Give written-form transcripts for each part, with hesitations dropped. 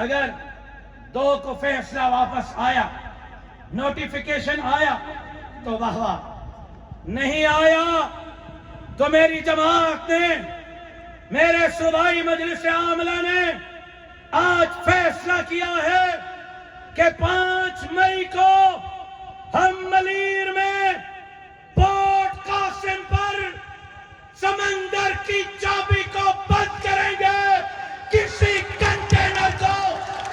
اگر 2 کو فیصلہ واپس آیا، نوٹیفیکیشن آیا تو واہ واہ، نہیں آیا تو میری جماعت نے، میرے صوبائی مجلس عاملہ نے آج فیصلہ کیا ہے کہ 5 مئی کو ہم ملیر میں پورٹ قاسم پر سمندر کی چابی کو بند کریں گے، کسی کنٹینر کو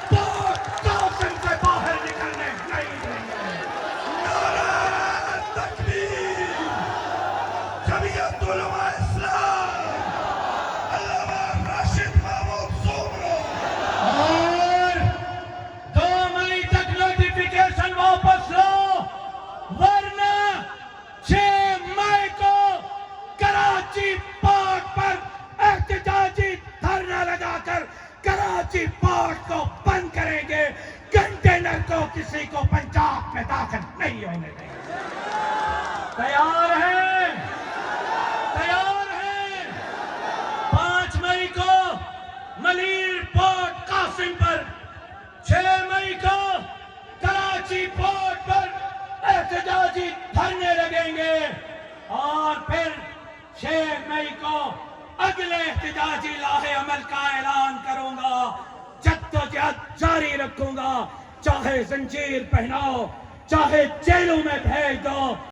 پورٹ قاسم سے باہر نکلنے نہیں دیں گے۔ نعرہ تکبیر! جمعیت علماء اسلام، علامہ راشد محمود سومرو۔ اور 2 مئی تک نوٹیفیکیشن واپس لو، ورنہ 6 مئی کو کراچی پورٹ پر احتجاجی دھرنا لگا کر کراچی پورٹ کو بند کریں گے، کنٹینر کو کسی کو پنجاب میں داخل نہیں ہونے دیں گے۔ تیار ہیں؟ تیار ہیں؟ 5 مئی کو ملیر پورٹ قاسم پر، 6 مئی کو کراچی پورٹ پر احتجاجی دھرنے لگیں گے، اور پھر 6 مئی کو اگلے احتجاجی لاہے عمل کا اعلان کروں گا، جدوجہد جاری رکھوں گا، چاہے زنجیر پہناؤ، چاہے جیلوں میں بھیج دو۔